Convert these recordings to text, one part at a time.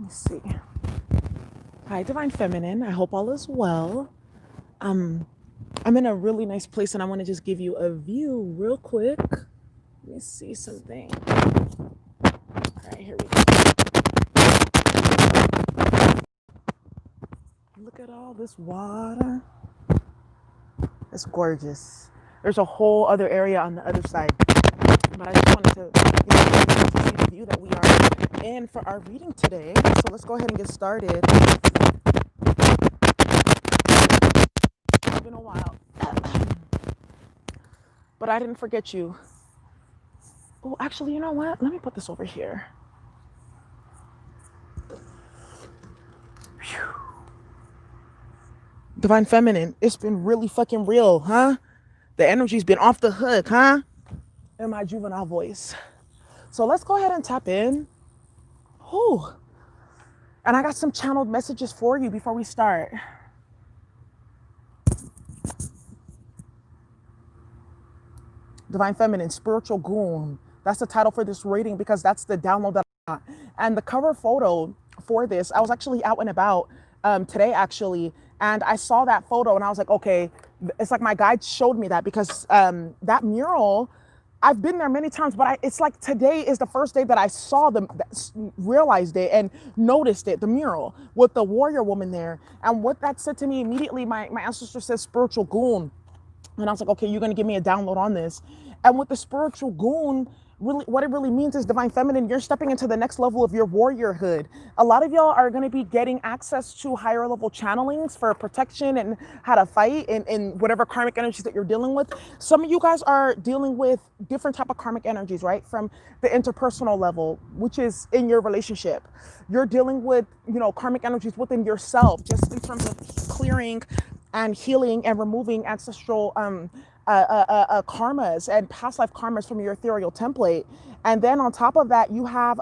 Let me see. Hi, Divine Feminine. I hope all is well. Um, I'm in a really nice place and I want to just give you a view real quick. Let me see something. All right, here we go. Look at all this water. It's gorgeous. There's a whole other area on the other side, but I just wanted to see the view that we are in for our reading today. So let's go ahead and get started. It's been a while, but I didn't forget you. Oh, actually, you know what? Let me put this over here. Divine Feminine, it's been really fucking real, huh? The energy's been off the hook, huh? In my juvenile voice. So let's go ahead and tap in. Whew. And I got some channeled messages for you before we start. Divine Feminine, Spiritual Goon. That's the title for this reading because that's the download that I got. And the cover photo for this, I was actually out and about today, actually. And I saw that photo and I was like, okay, it's like my guide showed me that because that mural, I've been there many times, but it's like today is the first day that I saw them, realized it and noticed it, the mural with the warrior woman there. And what that said to me immediately, my ancestor says spiritual goon. And I was like, okay, you're going to give me a download on this. And with the spiritual goon, really, what it really means is Divine Feminine, you're stepping into the next level of your warriorhood. A lot of y'all are going to be getting access to higher level channelings for protection and how to fight in whatever karmic energies that you're dealing with. Some of you guys are dealing with different type of karmic energies, right? From the interpersonal level, which is in your relationship. You're dealing with, karmic energies within yourself, just in terms of clearing and healing and removing ancestral karmas and past life karmas from your ethereal template. And then on top of that, you have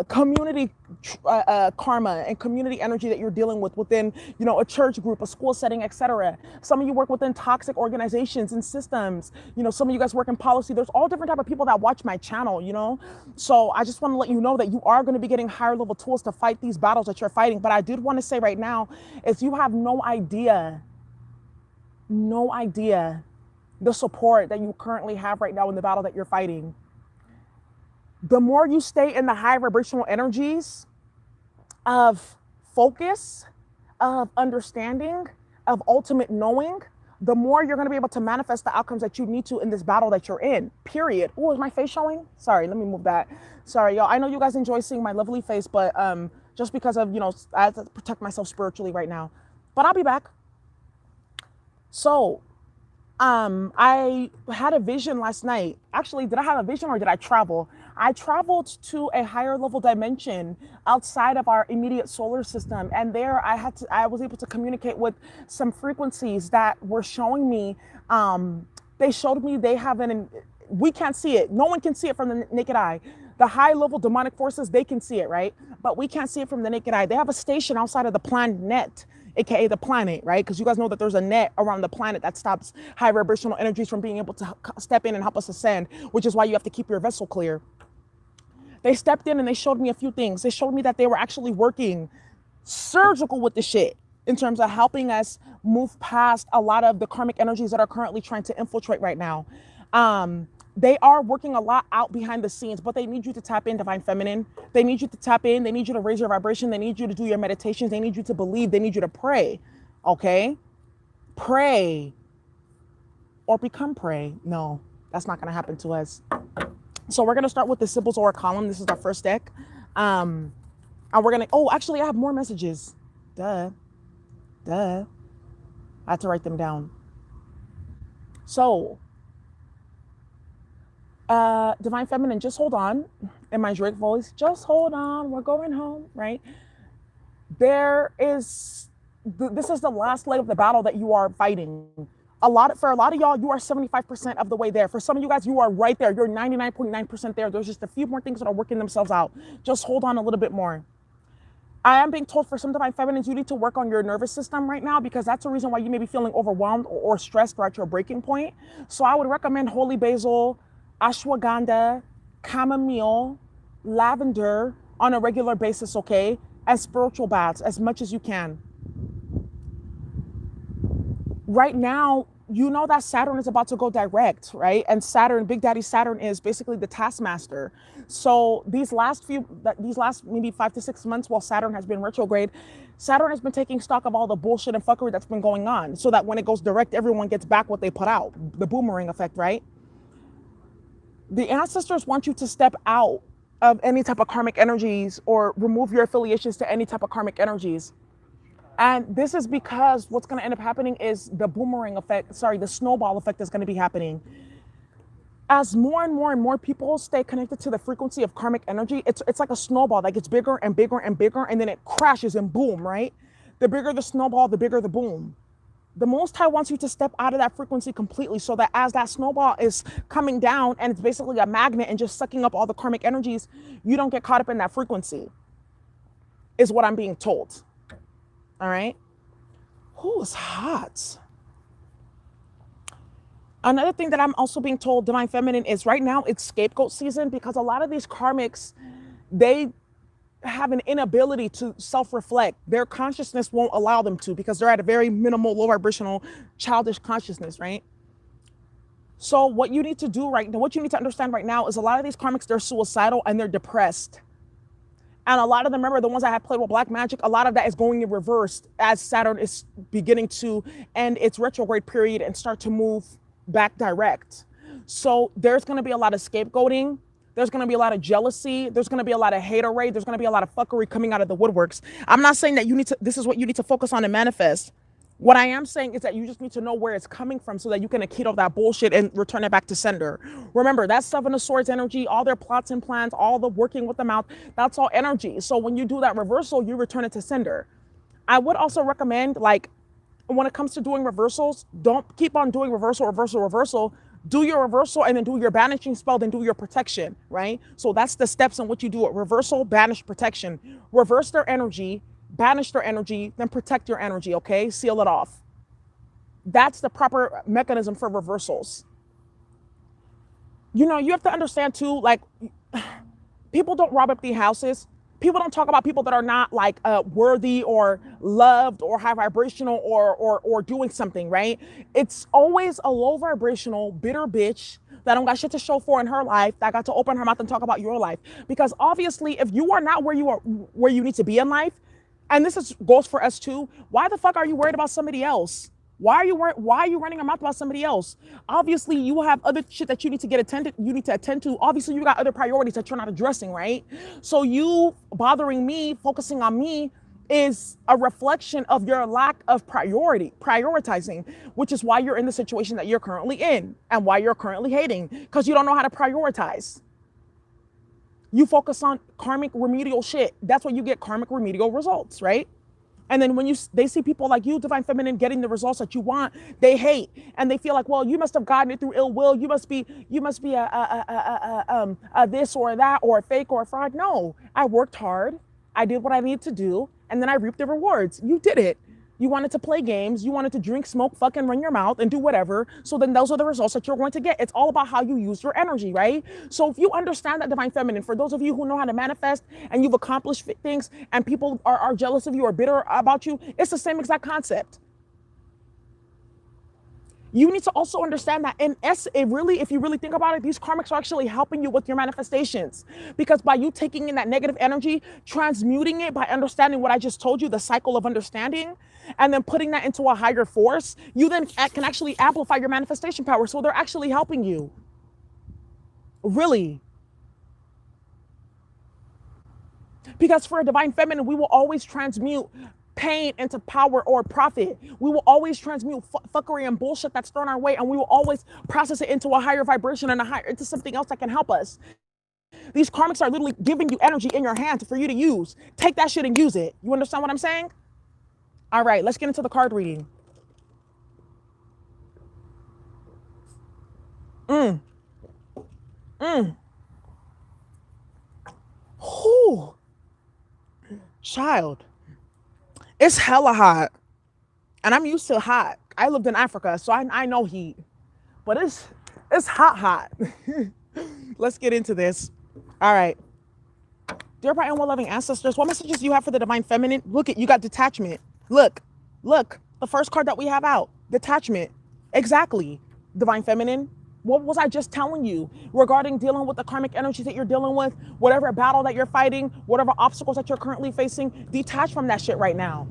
community karma and community energy that you're dealing with within, a church group, a school setting, etc. Some of you work within toxic organizations and systems. Some of you guys work in policy. There's all different type of people that watch my channel, So I just want to let you know that you are going to be getting higher level tools to fight these battles that you're fighting. But I did want to say right now is you have no idea the support that you currently have right now in the battle that you're fighting. The more you stay in the high vibrational energies of focus, of understanding, of ultimate knowing, the more you're going to be able to manifest the outcomes that you need to in this battle that you're in, period. Oh, is my face showing? Sorry, let me move that. Sorry, y'all. I know you guys enjoy seeing my lovely face, but just because of, I have to protect myself spiritually right now. But I'll be back. So, I had a vision last night. Actually, did I have a vision or did I travel? I traveled to a higher level dimension outside of our immediate solar system. And there I was able to communicate with some frequencies that were showing me, they showed me they have we can't see it. No one can see it from the naked eye. The high level demonic forces, they can see it, right? But we can't see it from the naked eye. They have a station outside of the planet, aka the planet, right? Because you guys know that there's a net around the planet that stops high vibrational energies from being able to step in and help us ascend, which is why you have to keep your vessel clear. They stepped in and they showed me a few things. They showed me that they were actually working surgical with the shit in terms of helping us move past a lot of the karmic energies that are currently trying to infiltrate right now. They are working a lot out behind the scenes, but they need you to tap in, Divine Feminine. They need you to tap in. They need you to raise your vibration. They need you to do your meditations. They need you to believe. They need you to pray. Okay? Pray. Or become prey. No, that's not going to happen to us. So we're going to start with the Symbols Aura column. This is our first deck. And we're going to, actually, I have more messages. Duh. I had to write them down. So, Divine Feminine, just hold on. In my Drake voice, just hold on. We're going home, right? This is the last leg of the battle that you are fighting. For a lot of y'all, you are 75% of the way there. For some of you guys, you are right there. You're 99.9% there. There's just a few more things that are working themselves out. Just hold on a little bit more. I am being told for some Divine Feminines, you need to work on your nervous system right now because that's the reason why you may be feeling overwhelmed or stressed or at your breaking point. So I would recommend holy basil, ashwagandha, chamomile, lavender, on a regular basis, okay? As spiritual baths, as much as you can. Right now, you know that Saturn is about to go direct, right? And Saturn, Big Daddy Saturn, is basically the taskmaster. So these last maybe 5 to 6 months, while Saturn has been retrograde, Saturn has been taking stock of all the bullshit and fuckery that's been going on, so that when it goes direct, everyone gets back what they put out. The boomerang effect, right? The ancestors want you to step out of any type of karmic energies or remove your affiliations to any type of karmic energies. And this is because what's going to end up happening is the boomerang effect, sorry, the snowball effect is going to be happening. As more and more and more people stay connected to the frequency of karmic energy, it's like a snowball that gets bigger and bigger and bigger, and then it crashes and boom, right? The bigger the snowball, the bigger the boom. The Most High wants you to step out of that frequency completely, so that as that snowball is coming down and it's basically a magnet and just sucking up all the karmic energies, you don't get caught up in that frequency, is what I'm being told. All right? Who is hot? Another thing that I'm also being told, Divine Feminine, is right now it's scapegoat season, because a lot of these karmics, they have an inability to self-reflect. Their consciousness won't allow them to, because they're at a very minimal, low vibrational, childish consciousness, right? So what you need to do right now, what you need to understand right now, is a lot of these karmics, they're suicidal and they're depressed. And a lot of them, remember, the ones that have played with black magic, a lot of that is going in reverse as Saturn is beginning to end its retrograde period and start to move back direct. So there's going to be a lot of scapegoating. There's going to be a lot of jealousy. There's going to be a lot of haterade. There's going to be a lot of fuckery coming out of the woodworks. I'm not saying that this is what you need to focus on and manifest. What I am saying is that you just need to know where it's coming from, so that you can keto that bullshit and return it back to sender. Remember, that's Seven of Swords energy, all their plots and plans, all the working with the mouth, that's all energy. So when you do that reversal, you return it to sender. I would also recommend, like, when it comes to doing reversals, don't keep on doing reversal. Do your reversal and then do your banishing spell, then do your protection, right? So that's the steps in which you do it. Reversal, banish, protection. Reverse their energy, banish their energy, then protect your energy, okay? Seal it off. That's the proper mechanism for reversals. You know, you have to understand too, like, people don't rob empty houses. People don't talk about people that are not like worthy or loved or high vibrational or doing something, right? It's always a low vibrational, bitter bitch that don't got shit to show for in her life that got to open her mouth and talk about your life. Because obviously, if you are not where you need to be in life, and goes for us too, why the fuck are you worried about somebody else? Why are you running your mouth about somebody else? Obviously, you have other shit that you need to attend to. Obviously, you got other priorities that you're not addressing, right? So you bothering me, focusing on me, is a reflection of your lack of prioritizing, which is why you're in the situation that you're currently in and why you're currently hating, because you don't know how to prioritize. You focus on karmic remedial shit. That's why you get karmic remedial results, right? And then when they see people like you, Divine Feminine, getting the results that you want, they hate, and they feel like, well, you must have gotten it through ill will. You must be a this or that, or a fake or a fraud. No, I worked hard. I did what I needed to do, and then I reaped the rewards. You did it. You wanted to play games. You wanted to drink, smoke, fucking run your mouth and do whatever. So then those are the results that you're going to get. It's all about how you use your energy, right? So if you understand that, Divine Feminine, for those of you who know how to manifest and you've accomplished things and people are jealous of you or bitter about you, it's the same exact concept. You need to also understand that if you really think about it, these karmics are actually helping you with your manifestations. Because by you taking in that negative energy, transmuting it by understanding what I just told you, the cycle of understanding, and then putting that into a higher force, you then can actually amplify your manifestation power. So they're actually helping you. Really. Because for a Divine Feminine, we will always transmute pain into power or profit. We will always transmute fuckery and bullshit that's thrown our way, and we will always process it into a higher vibration and into something else that can help us. These karmics are literally giving you energy in your hands for you to use. Take that shit and use it. You understand what I'm saying? All right, let's get into the card reading. Whew. Child. It's hella hot. And I'm used to hot. I lived in Africa, so I know heat. But it's hot. Let's get into this. All right. Dear bright and well-loving ancestors, what messages do you have for the divine feminine? Look at, you got detachment. Look, look, the first card that we have out, detachment. Exactly, divine feminine. What was I just telling you regarding dealing with the karmic energies that you're dealing with, whatever battle that you're fighting, whatever obstacles that you're currently facing, detach from that shit right now.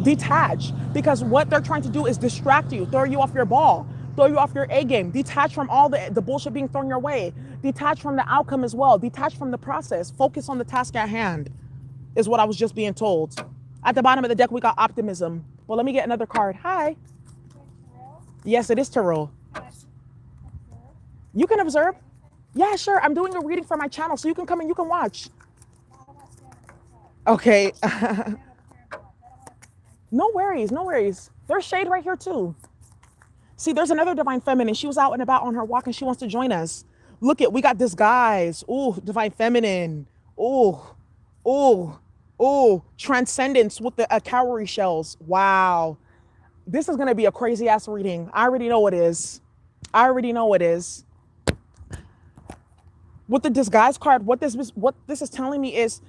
Detach, because what they're trying to do is distract you, throw you off your ball, throw you off your A game. Detach from all the bullshit being thrown your way. Detach from the outcome as well. Detach from the process. Focus on the task at hand, is what I was just being told. At the bottom of the deck, we got optimism. Well, let me get another card. Hi. Yes, it is tarot. You can observe. Yeah, sure. I'm doing a reading for my channel, so you can come and you can watch. Okay. No worries, no worries. There's shade right here too. See, there's another divine feminine. She was out and about on her walk and she wants to join us. Look at, we got this guys. Ooh, divine feminine. Ooh, ooh, ooh. Transcendence with the cowrie shells. Wow. This is going to be a crazy ass reading. I already know it is. I already know it is. With the disguise card, what this is telling me is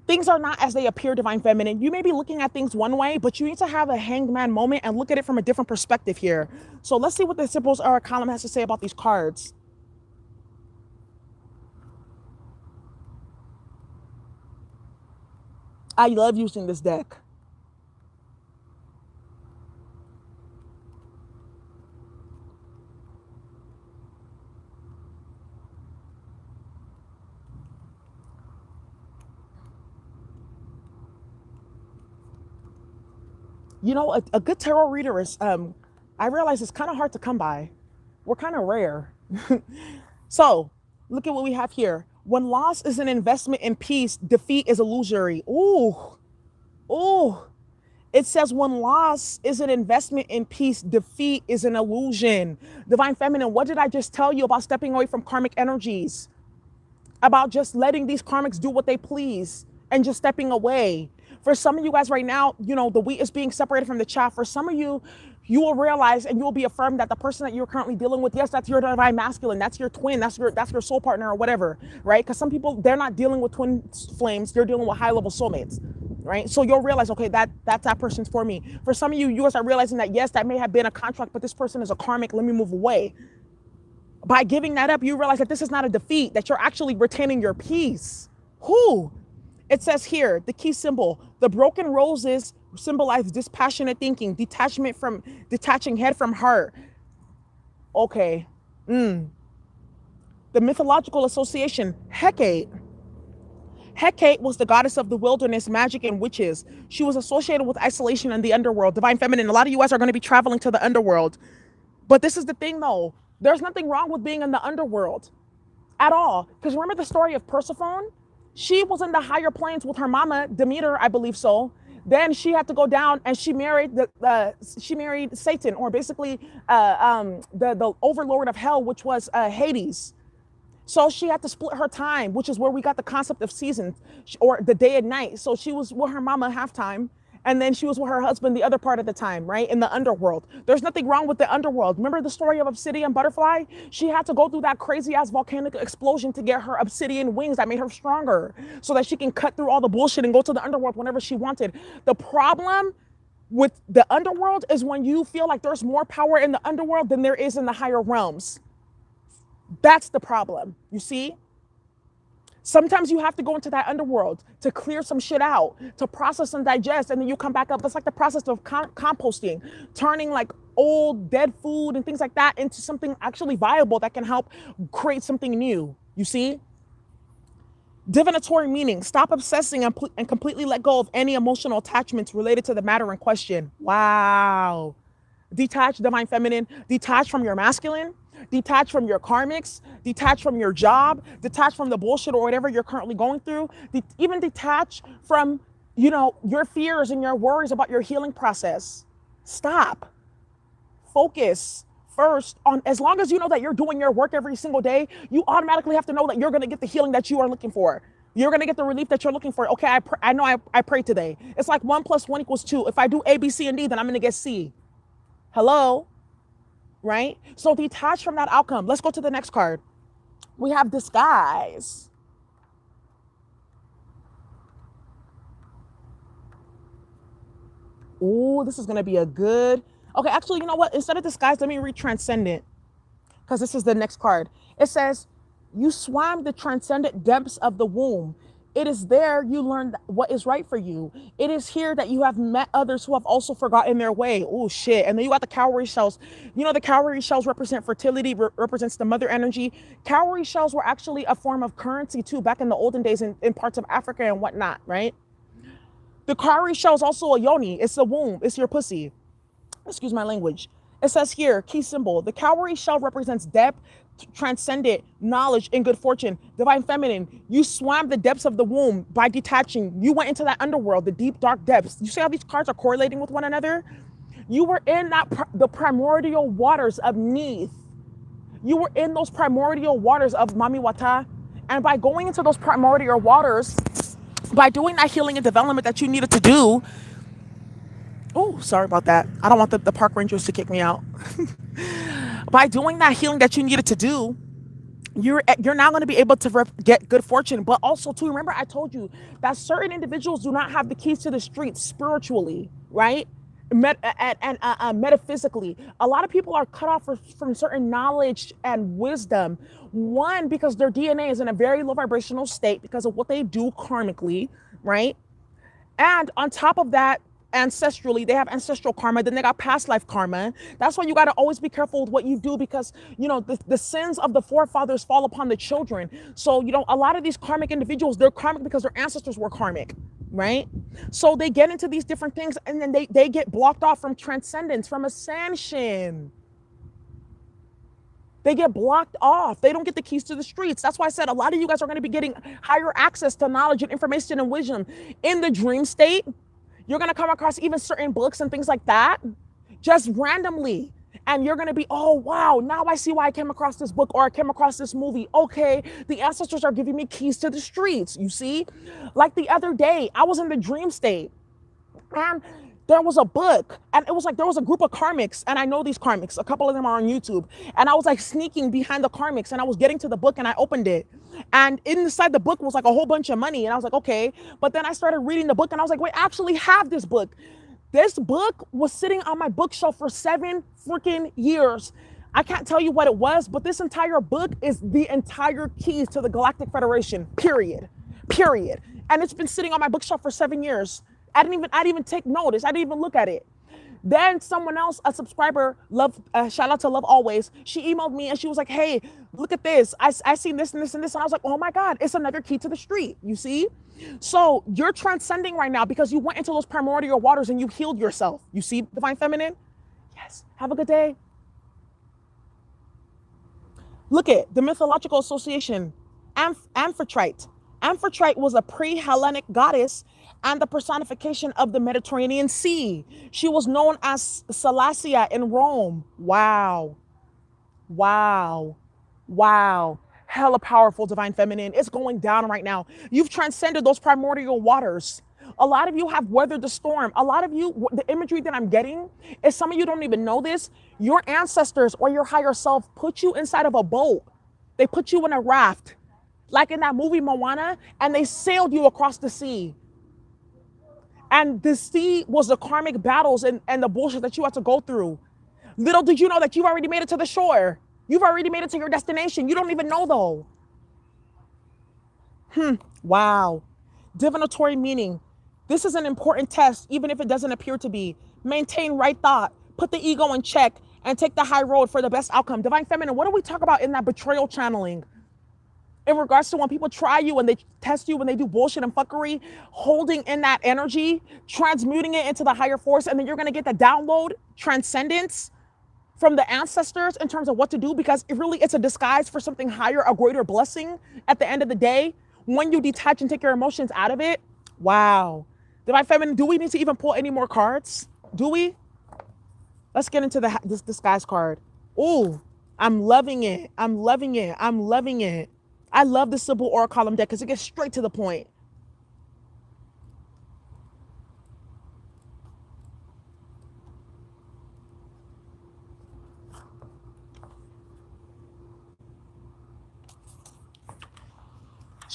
things are not as they appear, divine feminine. You may be looking at things one way, but you need to have a hanged man moment and look at it from a different perspective here. So let's see what the Symbols Aura column has to say about these cards. I love using this deck. You know, a good tarot reader is, I realize it's kind of hard to come by. We're kind of rare. So look at what we have here. When loss is an investment in peace, defeat is illusory. Ooh, ooh. It says when loss is an investment in peace, defeat is an illusion. Divine feminine, what did I just tell you about stepping away from karmic energies? About just letting these karmics do what they please and just stepping away. For some of you guys right now, you know, the wheat is being separated from the chaff. For some of you, you will realize and you will be affirmed that the person that you're currently dealing with, yes, that's your divine masculine, that's your twin, that's your soul partner or whatever, right? Because some people, they're not dealing with twin flames, they're dealing with high level soulmates, right? So you'll realize, okay, that's that person's for me. For some of you, you guys are realizing that yes, that may have been a contract, but this person is a karmic, let me move away. By giving that up, you realize that this is not a defeat, that you're actually retaining your peace. Who? It says here, the key symbol, the broken roses symbolize dispassionate thinking, detaching head from heart. Okay. The mythological association, Hecate. Hecate was the goddess of the wilderness, magic, and witches. She was associated with isolation and the underworld. Divine feminine, a lot of you guys are going to be traveling to the underworld. But this is the thing though, there's nothing wrong with being in the underworld at all. Because remember the story of Persephone? She was in the higher planes with her mama, Demeter, I believe so. Then she had to go down and she married Satan, or basically the overlord of hell, which was Hades. So she had to split her time, which is where we got the concept of seasons or the day and night. So she was with her mama half time, and then she was with her husband the other part of the time, right? In the underworld. There's nothing wrong with the underworld. Remember the story of Obsidian Butterfly? She had to go through that crazy ass volcanic explosion to get her obsidian wings that made her stronger so that she can cut through all the bullshit and go to the underworld whenever she wanted. The problem with the underworld is when you feel like there's more power in the underworld than there is in the higher realms. That's the problem, you see? Sometimes you have to go into that underworld to clear some shit out, to process and digest, and then you come back up. That's like the process of composting, turning like old dead food and things like that into something actually viable that can help create something new, you see? Divinatory meaning, stop obsessing and completely let go of any emotional attachments related to the matter in question. Wow. Detach, divine feminine, detach from your masculine, detach from your karmics, detach from your job, detach from the bullshit or whatever you're currently going through, even detach from, you know, your fears and your worries about your healing process. Stop. Focus first on, as long as you know that you're doing your work every single day, you automatically have to know that you're going to get the healing that you are looking for. You're going to get the relief that you're looking for. Okay, I know I prayed today. It's like 1 + 1 = 2. If I do A, B, C, and D, then I'm going to get C. Hello? Right? So detach from that outcome. Let's go to the next card. We have disguise. Ooh, this is going to be a good. Okay, actually, you know what? Instead of disguise, let me read transcendent because this is the next card. It says, you swam the transcendent depths of the womb. It is there you learn what is right for you. It is here that you have met others who have also forgotten their way. Oh, shit. And then you got the cowrie shells. You know, the cowrie shells represent fertility, represents the mother energy. Cowrie shells were actually a form of currency, too, back in the olden days in parts of Africa and whatnot, right? The cowrie shell is also a yoni. It's the womb. It's your pussy. Excuse my language. It says here, key symbol. The cowrie shell represents depth, transcendent knowledge, and good fortune. Divine feminine, you swam the depths of the womb by detaching. You went into that underworld, the deep, dark depths. You see how these cards are correlating with one another? You were in the primordial waters of Neith. You were in those primordial waters of Mami Wata. And by going into those primordial waters, by doing that healing and development that you needed to do, oh, sorry about that. I don't want the park rangers to kick me out. By doing that healing that you needed to do, you're now going to be able to get good fortune. But also, to remember, I told you that certain individuals do not have the keys to the streets spiritually, right? Metaphysically, a lot of people are cut off from certain knowledge and wisdom. One, because their DNA is in a very low vibrational state because of what they do karmically, right? And on top of that, ancestrally, they have ancestral karma, then they got past life karma. That's why you got to always be careful with what you do because, you know, the sins of the forefathers fall upon the children. So, you know, a lot of these karmic individuals, they're karmic because their ancestors were karmic, right? So they get into these different things and then they get blocked off from transcendence, from ascension. They get blocked off. They don't get the keys to the streets. That's why I said a lot of you guys are going to be getting higher access to knowledge and information and wisdom in the dream state. You're going to come across even certain books and things like that just randomly. And you're going to be, oh, wow, now I see why I came across this book or I came across this movie. Okay, the ancestors are giving me keys to the streets, you see? Like the other day, I was in the dream state and there was a book and it was like there was a group of karmics and I know these karmics, a couple of them are on YouTube, and I was like sneaking behind the karmics and I was getting to the book and I opened it and inside the book was like a whole bunch of money and I was like, okay, but then I started reading the book and I was like, wait, I actually have this book. This book was sitting on my bookshelf for 7 freaking years. I can't tell you what it was, but this entire book is the entire keys to the Galactic Federation, period. And it's been sitting on my bookshelf for 7 years. I didn't even take notice. I didn't even look at it. Then someone else, a subscriber, shout out to Love Always, she emailed me and she was like, hey, look at this. I seen this and this and this. And I was like, oh my God, it's another key to the street, you see? So you're transcending right now because you went into those primordial waters and you healed yourself. You see, Divine Feminine? Yes. Have a good day. Look at the mythological association, Amphitrite. Amphitrite was a pre-Hellenic goddess and the personification of the Mediterranean Sea. She was known as Salacia in Rome. Wow. Wow. Wow. Hella powerful, Divine Feminine. It's going down right now. You've transcended those primordial waters. A lot of you have weathered the storm. A lot of you, the imagery that I'm getting is some of you don't even know this. Your ancestors or your higher self put you inside of a boat. They put you in a raft, like in that movie Moana, and they sailed you across the sea. And the sea was the karmic battles and the bullshit that you had to go through. Little did you know that you've already made it to the shore. You've already made it to your destination. You don't even know though. Wow. Divinatory meaning. This is an important test, even if it doesn't appear to be. Maintain right thought. Put the ego in check and take the high road for the best outcome. Divine Feminine, what do we talk about in that betrayal channeling? In regards to when people try you and they test you, when they do bullshit and fuckery, holding in that energy, transmuting it into the higher force, and then you're going to get the download, transcendence from the ancestors in terms of what to do, because it's a disguise for something higher, a greater blessing at the end of the day. When you detach and take your emotions out of it, wow. Divine Feminine, do we need to even pull any more cards? Do we? Let's get into this disguise card. Ooh, I'm loving it. I'm loving it. I'm loving it. I love the Sybil Aura column deck because it gets straight to the point.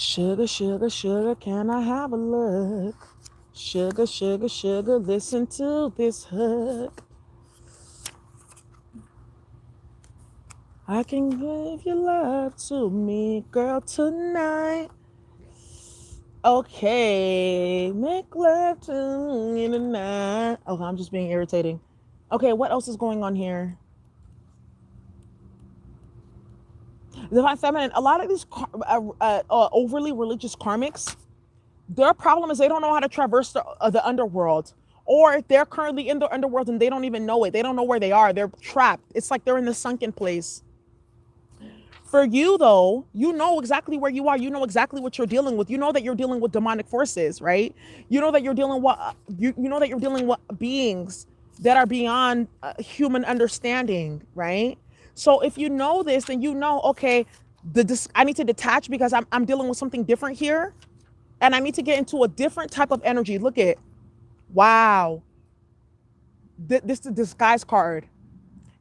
Sugar, sugar, sugar, can I have a look? Sugar, sugar, sugar, listen to this hook. I can give your love to me, girl, tonight. Okay, make love to me tonight. Okay, I'm just being irritating. Okay, what else is going on here? Divine Feminine, a lot of these overly religious karmics, their problem is they don't know how to traverse the underworld. Or they're currently in the underworld and they don't even know it. They don't know where they are. They're trapped. It's like they're in the sunken place. For you, though, you know exactly where you are. You know exactly what you're dealing with. You know that you're dealing with demonic forces, right? You know that you're dealing with you know that you're dealing with beings that are beyond human understanding, right? So if you know this, then you know, okay, I need to detach because I'm dealing with something different here, and I need to get into a different type of energy. Look at, wow, this is the disguise card.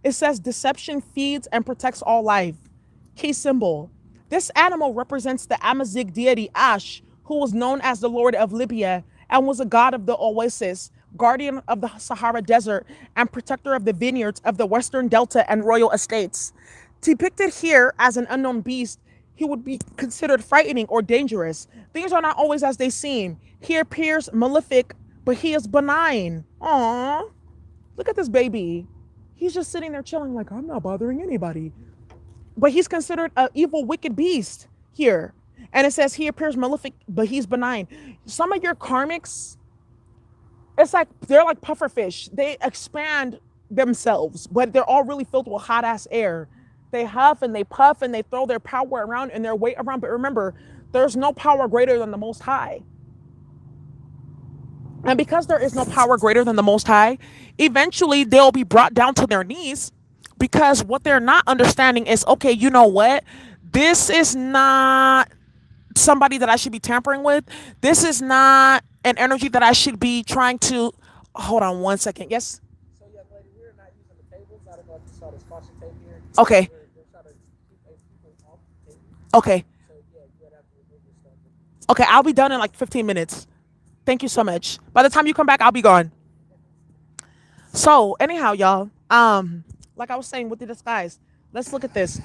It says deception feeds and protects all life. Key symbol. This animal represents the Amazigh deity Ash, who was known as the Lord of Libya and was a god of the oasis, guardian of the Sahara Desert, and protector of the vineyards of the Western Delta and royal estates. Depicted here as an unknown beast, he would be considered frightening or dangerous. Things are not always as they seem. He appears malefic, but he is benign. Aww. Look at this baby. He's just sitting there chilling like, I'm not bothering anybody. But he's considered an evil, wicked beast here. And it says he appears malefic, but he's benign. Some of your karmics, it's like they're like pufferfish. They expand themselves, but they're all really filled with hot ass air. They huff and they puff and they throw their power around and their weight around. But remember, there's no power greater than the Most High. And because there is no power greater than the Most High, eventually they'll be brought down to their knees, because what they're not understanding is, okay, you know what? This is not somebody that I should be tampering with. This is not an energy that I should be trying to. Hold on one second. Yes? So, young lady, we're not using the tables. I don't know if you saw this caution tape here. Okay. We're trying to keep people off the table. Okay. So, yeah, you gotta have to remove your stuff. Okay, I'll be done in like 15 minutes. Thank you so much. By the time you come back, I'll be gone. So, anyhow, y'all, like I was saying with the disguise, let's look at this.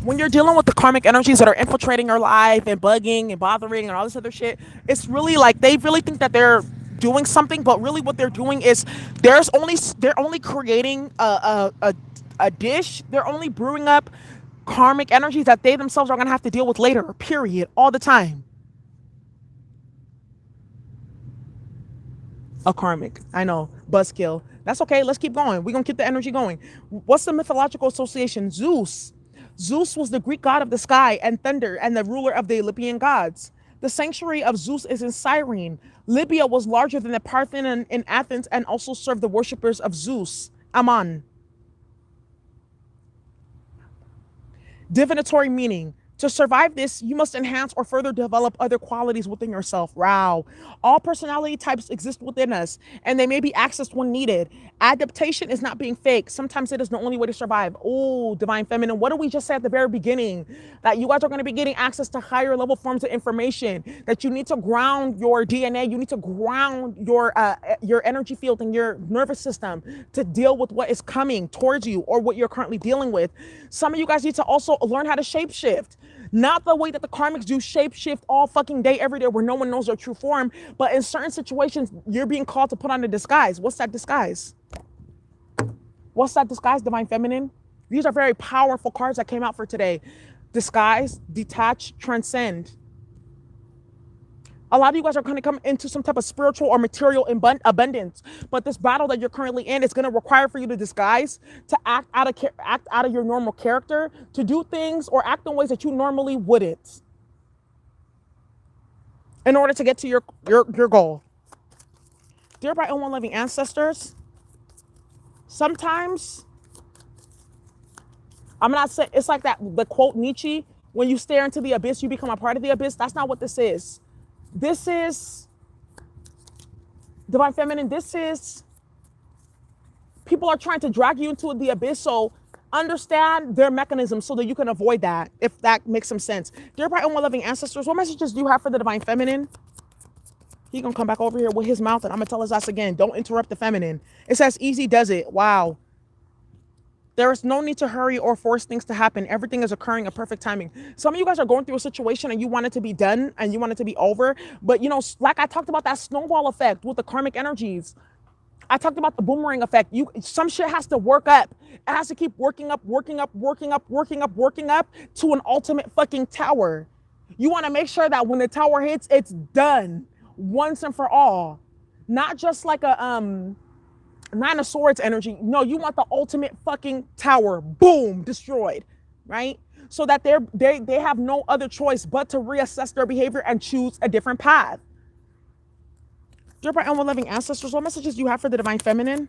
When you're dealing with the karmic energies that are infiltrating your life and bugging and bothering and all this other shit, it's really like they really think that they're doing something, but really what they're doing is they're only creating a dish. They're only brewing up karmic energies that they themselves are gonna have to deal with later. Period. All the time. A karmic. I know. Buzzkill. That's okay. Let's keep going. We're going to keep the energy going. What's the mythological association? Zeus. Zeus was the Greek god of the sky and thunder and the ruler of the Olympian gods. The sanctuary of Zeus is in Cyrene. Libya was larger than the Parthenon in Athens and also served the worshippers of Zeus. Ammon. Divinatory meaning. To survive this, you must enhance or further develop other qualities within yourself. Wow. All personality types exist within us, and they may be accessed when needed. Adaptation is not being fake. Sometimes it is the only way to survive. Oh, Divine Feminine, what did we just say at the very beginning? That you guys are going to be getting access to higher level forms of information, that you need to ground your DNA, you need to ground your energy field and your nervous system to deal with what is coming towards you or what you're currently dealing with. Some of you guys need to also learn how to shapeshift. Not the way that the karmics do, shapeshift all fucking day, every day, where no one knows their true form. But in certain situations, you're being called to put on a disguise. What's that disguise? What's that disguise, Divine Feminine? These are very powerful cards that came out for today. Disguise, detach, transcend. A lot of you guys are going to come into some type of spiritual or material abundance, but this battle that you're currently in is going to require for you to disguise, to act out of your normal character, to do things or act in ways that you normally wouldn't, in order to get to your goal. Dear bright and one loving ancestors, sometimes I'm not saying it's like that the quote Nietzsche, when you stare into the abyss, you become a part of the abyss. That's not what this is. This is, Divine Feminine, this is, people are trying to drag you into the abyss, so Understand their mechanism so that you can avoid that, if that makes some sense. Dear bright and well-loving ancestors, what messages do you have for the divine feminine? He gonna come back over here with his mouth and I'm gonna tell his ass again, don't interrupt the feminine. It says easy does it. Wow. There is no need to hurry or force things to happen. Everything is occurring at perfect timing. Some of you guys are going through a situation and you want it to be done and you want it to be over. But you know, like I talked about that snowball effect with the karmic energies. I talked about the boomerang effect. Some shit has to work up. It has to keep working up, working up, working up, working up, working up to an ultimate fucking tower. You want to make sure that when the tower hits, it's done once and for all. Not just like a Nine of Swords energy. No, you want the ultimate fucking tower. Boom, destroyed, right? So that they have no other choice but to reassess their behavior and choose a different path. Dear bright and well-loving ancestors, what messages do you have for the divine feminine?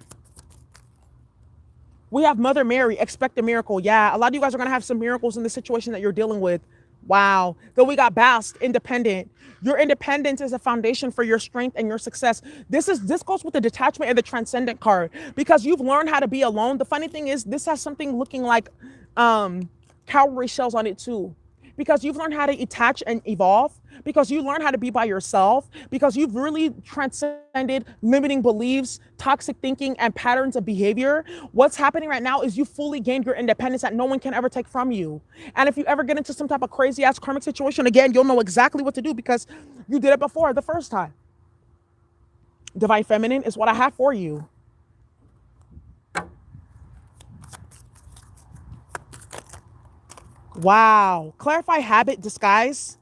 We have Mother Mary, expect a miracle. Yeah, a lot of you guys are going to have some miracles in the situation that you're dealing with. Wow. Then we got Bast, independent. Your independence is a foundation for your strength and your success. This goes with the detachment and the transcendent card because you've learned how to be alone. The funny thing is this has something looking like cowrie shells on it too. Because you've learned how to detach and evolve, because you learn how to be by yourself, because you've really transcended limiting beliefs, toxic thinking, and patterns of behavior. What's happening right now is you fully gained your independence that no one can ever take from you. And if you ever get into some type of crazy ass karmic situation, again, you'll know exactly what to do because you did it before the first time. Divine feminine is what I have for you. Wow. Clarify habit, disguise.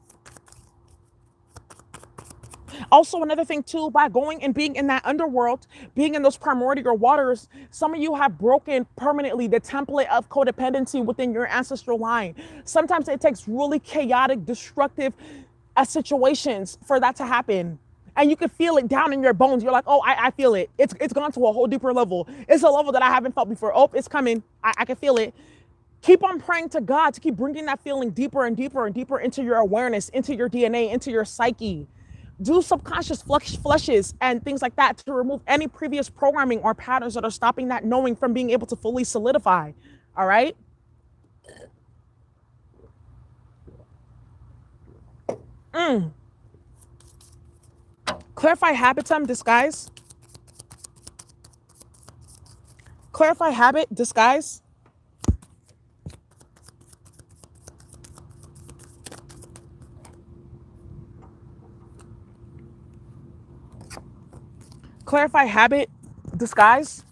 Also, another thing too, by going and being in that underworld, being in those primordial waters, some of you have broken permanently the template of codependency within your ancestral line. Sometimes it takes really chaotic, destructive situations for that to happen. And you can feel it down in your bones. You're like, oh, I feel it. It's gone to a whole deeper level. It's a level that I haven't felt before. Oh, it's coming. I can feel it. Keep on praying to God to keep bringing that feeling deeper and deeper and deeper into your awareness, into your DNA, into your psyche. Do subconscious flushes and things like that to remove any previous programming or patterns that are stopping that knowing from being able to fully solidify. All right? Clarify habitum, disguise. Clarify habit, disguise. Clarify habit, disguise.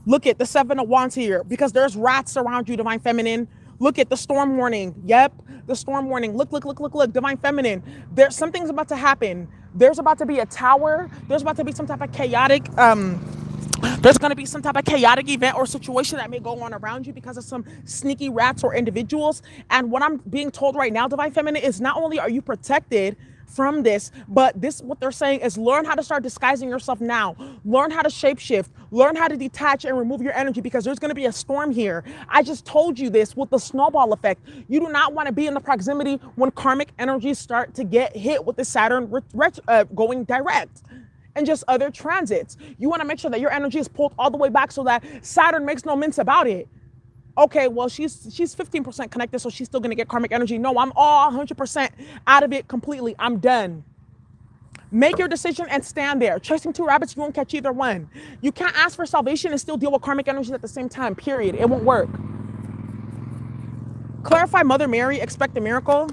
Look at the 7 of Wands here because there's rats around you, divine feminine. Look at the storm warning. Yep, the storm warning. Look, divine feminine. There's something's about to happen. There's about to be a tower. There's about to be some type of chaotic, there's going to be some type of chaotic event or situation that may go on around you because of some sneaky rats or individuals. And what I'm being told right now, divine feminine, is not only are you protected from this, but what they're saying is learn how to start disguising yourself now. Learn how to shapeshift. Learn how to detach and remove your energy because there's going to be a storm here. I just told you this with the snowball effect. You do not want to be in the proximity when karmic energies start to get hit with the Saturn going direct and just other transits. You want to make sure that your energy is pulled all the way back so that Saturn makes no mince about it. Okay, well, she's 15% connected, so she's still going to get karmic energy. No, I'm all 100% out of it completely. I'm done. Make your decision and stand there. Chasing two rabbits, you won't catch either one. You can't ask for salvation and still deal with karmic energies at the same time, period. It won't work. Clarify Mother Mary, expect a miracle.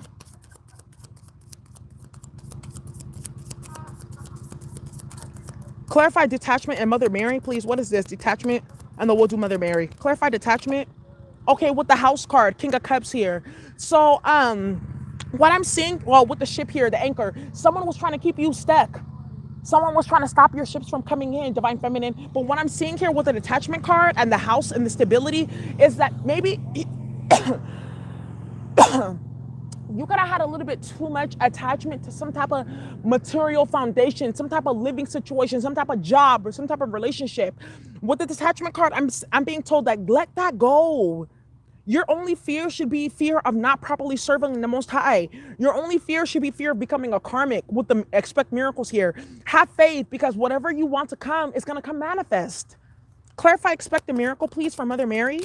Clarify detachment and Mother Mary, please. What is this? Detachment, and then we'll do Mother Mary. Clarify detachment. Okay, with the house card, King of Cups here. So, what I'm seeing, well, with the ship here, the anchor, someone was trying to keep you stuck. Someone was trying to stop your ships from coming in, divine feminine. But what I'm seeing here with the detachment card and the house and the stability is that maybe you could have had a little bit too much attachment to some type of material foundation, some type of living situation, some type of job, or some type of relationship. With the detachment card, I'm being told that let that go. Your only fear should be fear of not properly serving the Most High. Your only fear should be fear of becoming a karmic with the expect miracles here. Have faith because whatever you want to come is going to come manifest. Clarify, expect a miracle, please, from Mother Mary.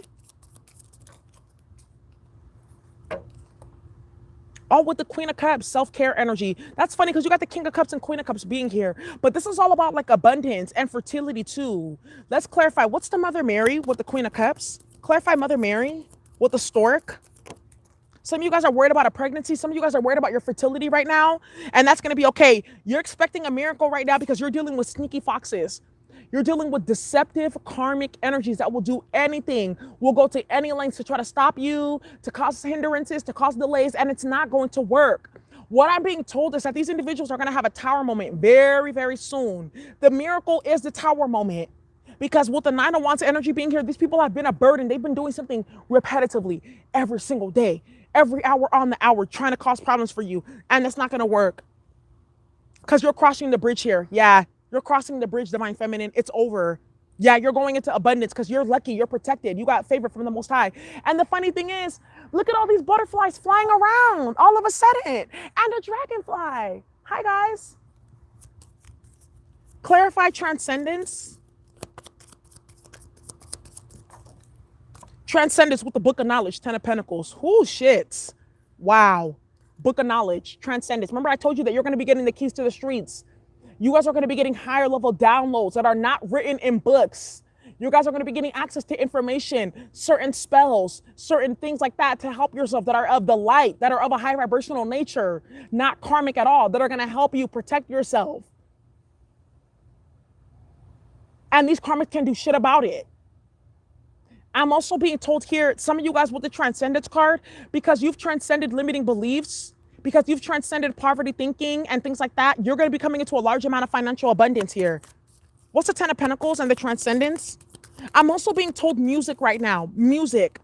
All with the Queen of Cups, self-care energy. That's funny because you got the King of Cups and Queen of Cups being here. But this is all about like abundance and fertility too. Let's clarify. What's the Mother Mary with the Queen of Cups? Clarify Mother Mary with the Stork. Some of you guys are worried about a pregnancy. Some of you guys are worried about your fertility right now. And that's going to be okay. You're expecting a miracle right now because you're dealing with sneaky foxes. You're dealing with deceptive karmic energies that will do anything, will go to any lengths to try to stop you, to cause hindrances, to cause delays, and it's not going to work. What I'm being told is that these individuals are going to have a tower moment very, very soon. The miracle is the tower moment. Because with the Nine of Wands energy being here, these people have been a burden. They've been doing something repetitively every single day, every hour on the hour, trying to cause problems for you. And it's not going to work. Because you're crossing the bridge here. Yeah, you're crossing the bridge, Divine Feminine. It's over. Yeah, you're going into abundance because you're lucky. You're protected. You got favor from the Most High. And the funny thing is, look at all these butterflies flying around all of a sudden. And a dragonfly. Hi, guys. Clarify transcendence. Transcendence with the Book of Knowledge, 10 of Pentacles. Whoo, shit. Wow. Book of Knowledge, transcendence. Remember, I told you that you're going to be getting the keys to the streets. You guys are going to be getting higher level downloads that are not written in books. You guys are going to be getting access to information, certain spells, certain things like that to help yourself that are of the light, that are of a high vibrational nature, not karmic at all, that are going to help you protect yourself. And these karmics can do shit about it. I'm also being told here, some of you guys with the transcendence card, because you've transcended limiting beliefs, because you've transcended poverty thinking and things like that, you're going to be coming into a large amount of financial abundance here. What's the 10 of Pentacles and the transcendence? I'm also being told music right now. Music.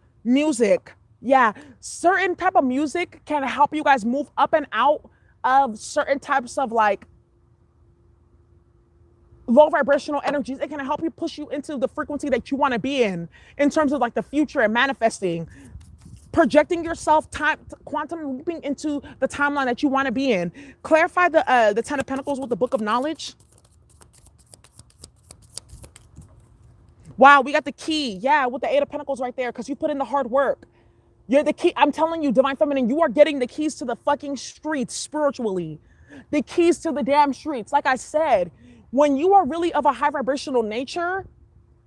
Yeah, certain type of music can help you guys move up and out of certain types of like low vibrational energies. It can help you push you into the frequency that you want to be in terms of like the future and manifesting, projecting yourself, quantum leaping into the timeline that you want to be in. Clarify the 10 of Pentacles with the Book of Knowledge. Wow, we got the key. Yeah, with the 8 of Pentacles right there, because you put in the hard work. You're the key. I'm telling you, Divine Feminine, you are getting the keys to the fucking streets spiritually. The keys to the damn streets. Like I said, when you are really of a high vibrational nature,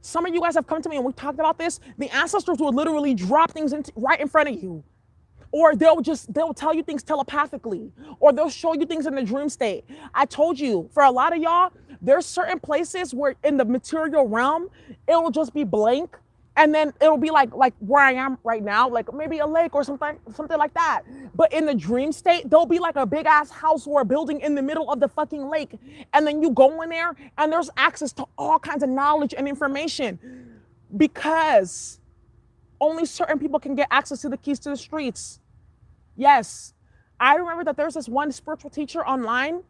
some of you guys have come to me and we talked about this. The ancestors will literally drop things right in front of you. Or they'll tell you things telepathically. Or they'll show you things in the dream state. I told you, for a lot of y'all, there's certain places where in the material realm, it'll just be blank. And then it'll be like where I am right now, like maybe a lake or something like that. But in the dream state, there'll be like a big ass house or a building in the middle of the fucking lake. And then you go in there and there's access to all kinds of knowledge and information because only certain people can get access to the keys to the streets. Yes. I remember that there's this one spiritual teacher online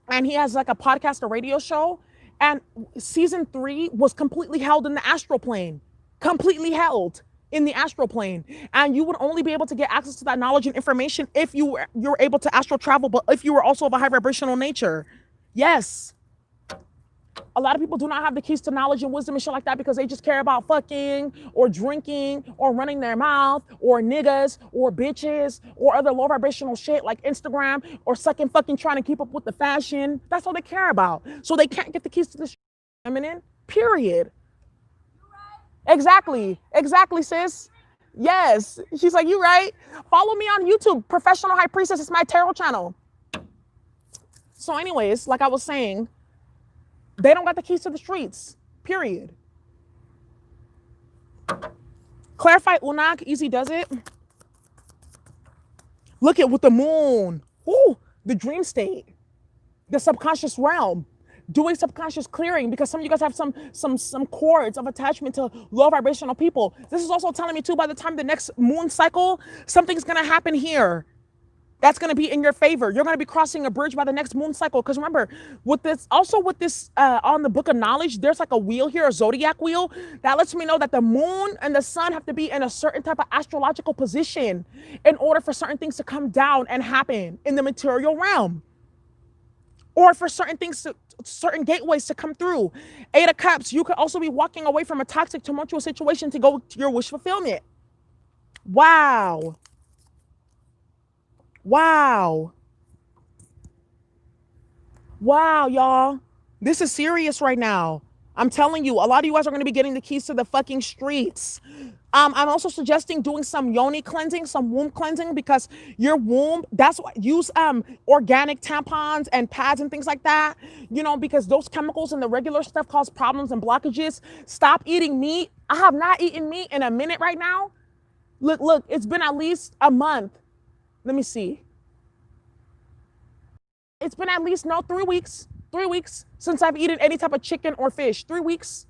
and he has like a podcast, a radio show. And season 3 was completely held in the astral plane. Completely held in the astral plane. And you would only be able to get access to that knowledge and information if you're able to astral travel, but if you were also of a high vibrational nature. Yes. A lot of people do not have the keys to knowledge and wisdom and shit like that because they just care about fucking or drinking or running their mouth or niggas or bitches or other low vibrational shit like Instagram or sucking fucking trying to keep up with the fashion. That's all they care about. So they can't get the keys to the feminine, period. Exactly, sis. Yes. She's like, you right. Follow me on YouTube, Professional High Priestess. It's my tarot channel. So anyways, like I was saying, they don't got the keys to the streets, period. Clarify Unak, easy does it. Look at with the moon. Ooh, the dream state, the subconscious realm. Doing subconscious clearing because some of you guys have some cords of attachment to low vibrational people. This is also telling me too, by the time the next moon cycle, something's gonna happen here. That's gonna be in your favor. You're gonna be crossing a bridge by the next moon cycle. Because remember, with this on the Book of Knowledge, there's like a wheel here, a zodiac wheel, that lets me know that the moon and the sun have to be in a certain type of astrological position in order for certain things to come down and happen in the material realm. Or for certain things certain gateways to come through. Eight of Cups, you could also be walking away from a toxic, tumultuous situation to go to your wish fulfillment. Wow. Wow. Wow, y'all. This is serious right now. I'm telling you, a lot of you guys are going to be getting the keys to the fucking streets. I'm also suggesting doing some yoni cleansing, some womb cleansing, because your womb, that's what, use organic tampons and pads and things like that, you know, because those chemicals and the regular stuff cause problems and blockages. Stop eating meat. I have not eaten meat in a minute right now. Look, it's been at least a month. Let me see. It's been at least, no, 3 weeks. 3 weeks since I've eaten any type of chicken or fish. 3 weeks.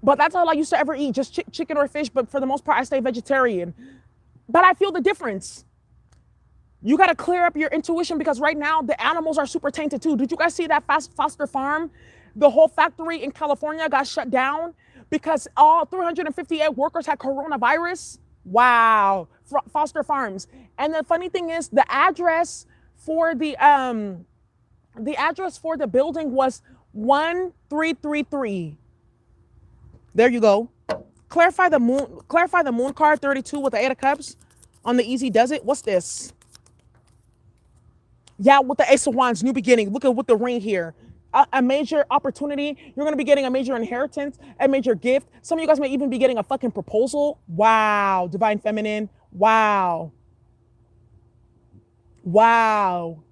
But that's all I used to ever eat, just chicken or fish. But for the most part, I stay vegetarian. But I feel the difference. You got to clear up your intuition, because right now the animals are super tainted too. Did you guys see that Foster Farm? The whole factory in California got shut down because all 358 workers had coronavirus. Wow. Foster Farms. And the funny thing is, the address for the building was 1333. There you go. Clarify the moon card 32 with the Eight of Cups on the Easy Does It. What's this? Yeah, with the Ace of Wands, new beginning. Look at with the ring here. A major opportunity. You're going to be getting a major inheritance, a major gift. Some of you guys may even be getting a fucking proposal. Wow. Divine Feminine. Wow. Wow.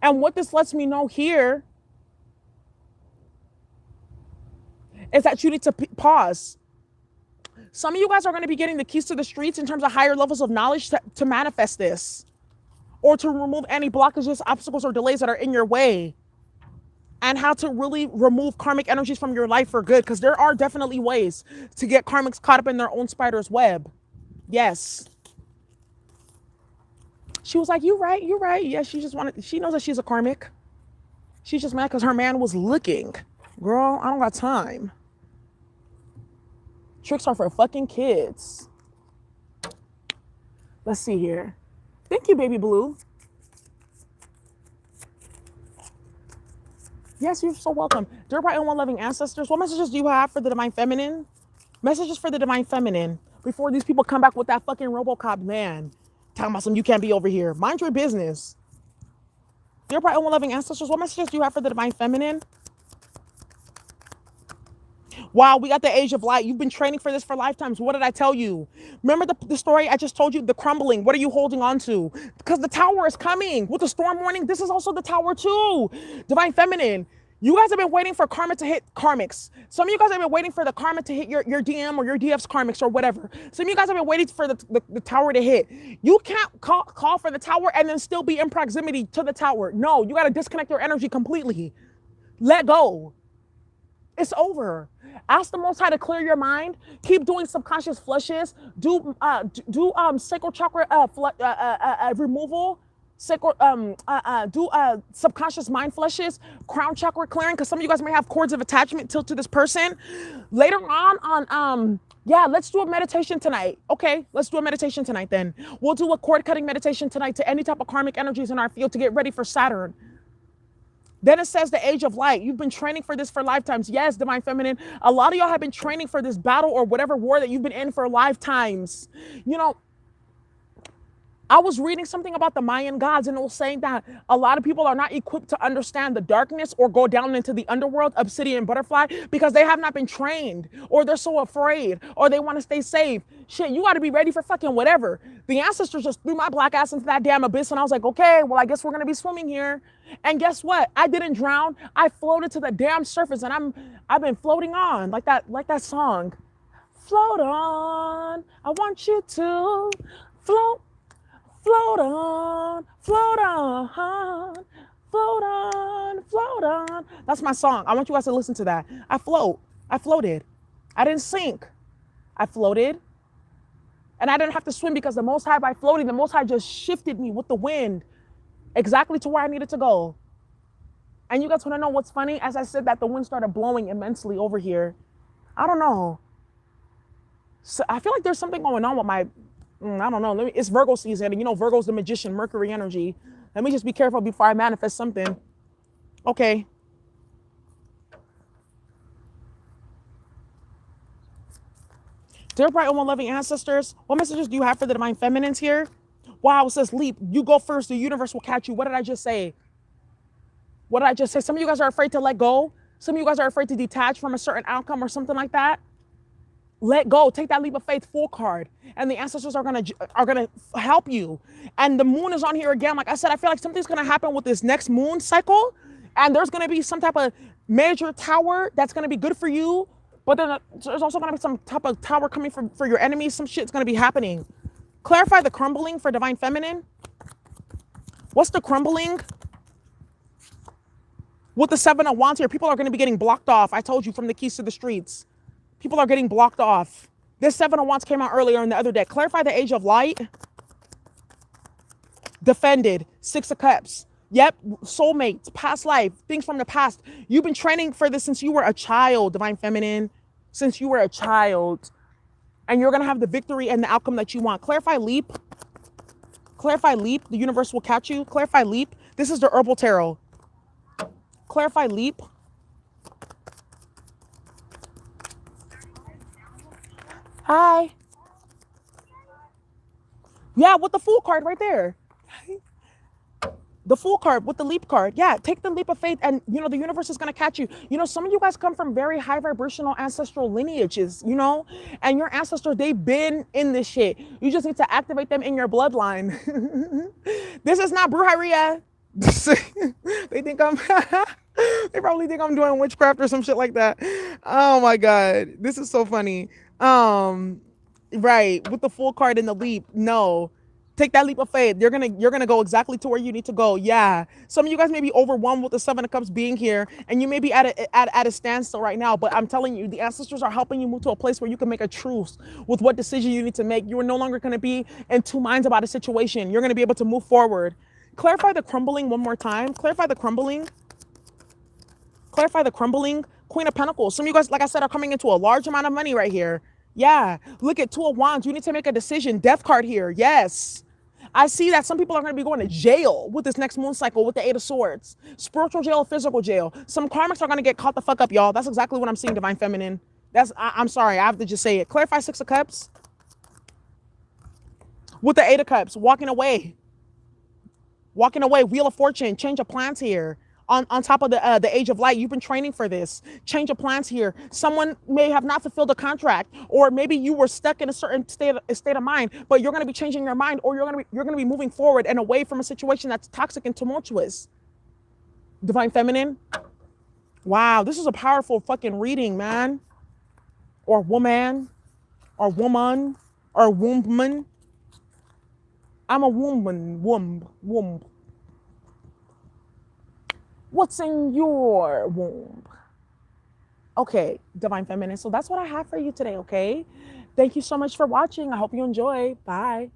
And what this lets me know here is that you need to pause. Some of you guys are going to be getting the keys to the streets in terms of higher levels of knowledge to manifest this, or to remove any blockages, obstacles, or delays that are in your way, and how to really remove karmic energies from your life for good, because there are definitely ways to get karmics caught up in their own spider's web. Yes. She was like, you're right. Yeah, she knows that she's a karmic. She's just mad because her man was looking. Girl, I don't got time. Tricks are for fucking kids. Let's see here. Thank you, baby blue. Yes, you're so welcome. Dear bright and one-loving ancestors, what messages do you have for the Divine Feminine? Messages for the Divine Feminine before these people come back with that fucking RoboCop man. Talking about some, you can't be over here. Mind your business. Dear bright and one-loving ancestors, what messages do you have for the Divine Feminine? Wow, we got the Age of Light. You've been training for this for lifetimes. What did I tell you? Remember the story I just told you? The crumbling. What are you holding on to? Because the tower is coming. With the storm warning, this is also the tower too. Divine Feminine. You guys have been waiting for karma to hit karmics. Some of you guys have been waiting for the karma to hit your DM or your DF's karmics or whatever. Some of you guys have been waiting for the tower to hit. You can't call for the tower and then still be in proximity to the tower. No, you got to disconnect your energy completely. Let go. It's over. Ask the Most High to clear your mind. Keep doing subconscious flushes. Do sacral chakra removal. Do subconscious mind flushes. Crown chakra clearing, because some of you guys may have cords of attachment to this person. Later on, yeah, let's do a meditation tonight. Okay, let's do a meditation tonight then. We'll do a cord cutting meditation tonight to any type of karmic energies in our field to get ready for Saturn. Then it says the Age of Light. You've been training for this for lifetimes. Yes, Divine Feminine. A lot of y'all have been training for this battle or whatever war that you've been in for lifetimes. You know, I was reading something about the Mayan gods, and it was saying that a lot of people are not equipped to understand the darkness or go down into the underworld, obsidian butterfly, because they have not been trained, or they're so afraid, or they want to stay safe. Shit, you got to be ready for fucking whatever. The ancestors just threw my black ass into that damn abyss, and I was like, okay, well, I guess we're going to be swimming here. And guess what? I didn't drown. I floated to the damn surface, and I've been floating on like that song. Float on. I want you to float. Float on, float on, float on, float on. That's my song. I want you guys to listen to that. I floated. I didn't sink. I floated. And I didn't have to swim, because the Most High, by floating, the Most High just shifted me with the wind exactly to where I needed to go. And you guys want to know what's funny? As I said that, the wind started blowing immensely over here. I don't know. So I feel like there's something going on with I don't know. It's Virgo season, and you know Virgo's the magician, Mercury energy. Let me just be careful before I manifest something. Okay. Dear bright and loving ancestors, what messages do you have for the divine feminines here? Wow, it says leap. You go first. The universe will catch you. What did I just say? What did I just say? Some of you guys are afraid to let go. Some of you guys are afraid to detach from a certain outcome or something like that. Let go. Take that leap of faith. Full card, and the ancestors are gonna help you. And the moon is on here again. Like I said, I feel like something's gonna happen with this next moon cycle, and there's gonna be some type of major tower that's gonna be good for you. But then there's also gonna be some type of tower coming for your enemies. Some shit's gonna be happening. Clarify the crumbling for divine feminine. What's the crumbling? With the 7 of Wands here, people are going to be getting blocked off. I told you, from the keys to the streets. People are getting blocked off. This 7 of Wands came out earlier in the other deck. Clarify the Age of Light. Defended. 6 of Cups. Yep, soulmates, past life, things from the past. You've been training for this since you were a child, divine feminine. Since you were a child. And you're going to have the victory and the outcome that you want. Clarify leap. Clarify leap. The universe will catch you. Clarify leap. This is the Herbal Tarot. Clarify leap. Hi. Yeah, with the Fool card right there. The Fool card with the leap card. Yeah, take the leap of faith, and you know the universe is going to catch you. You know, some of you guys come from very high vibrational ancestral lineages, you know, and your ancestors, they've been in this shit. You just need to activate them in your bloodline. This is not brujeria. They think I'm they probably think I'm doing witchcraft or some shit like that. Oh my god, this is so funny. Right, with the Fool card and the leap. No, take that leap of faith. You're gonna go exactly to where you need to go. Yeah, some of you guys may be overwhelmed with the 7 of Cups being here, and you may be at a standstill right now, but I'm telling you, the ancestors are helping you move to a place where you can make a truce with what decision you need to make. You are no longer going to be in two minds about a situation. You're going to be able to move forward. Clarify the crumbling one more time. Clarify the crumbling. Clarify the crumbling. Queen of Pentacles. Some of you guys, like I said, are coming into a large amount of money right here. Yeah. Look at 2 of Wands. You need to make a decision. Death card here. Yes. I see that some people are going to be going to jail with this next moon cycle with the 8 of Swords. Spiritual jail, physical jail. Some karmics are going to get caught the fuck up, y'all. That's exactly what I'm seeing, divine feminine. I'm sorry. I have to just say it. Clarify 6 of Cups. With the 8 of Cups. Walking away. Walking away, Wheel of Fortune, change of plans here. On top of the Age of Light, you've been training for this. Change of plans here. Someone may have not fulfilled a contract, or maybe you were stuck in a certain state of mind, but you're going to be changing your mind, or you're going to be moving forward and away from a situation that's toxic and tumultuous. Divine feminine. Wow, this is a powerful fucking reading, man. Or woman, or woman, or woman. I'm a woman, womb. What's in your womb? Okay, divine feminine. So that's what I have for you today, okay? Thank you so much for watching. I hope you enjoy. Bye.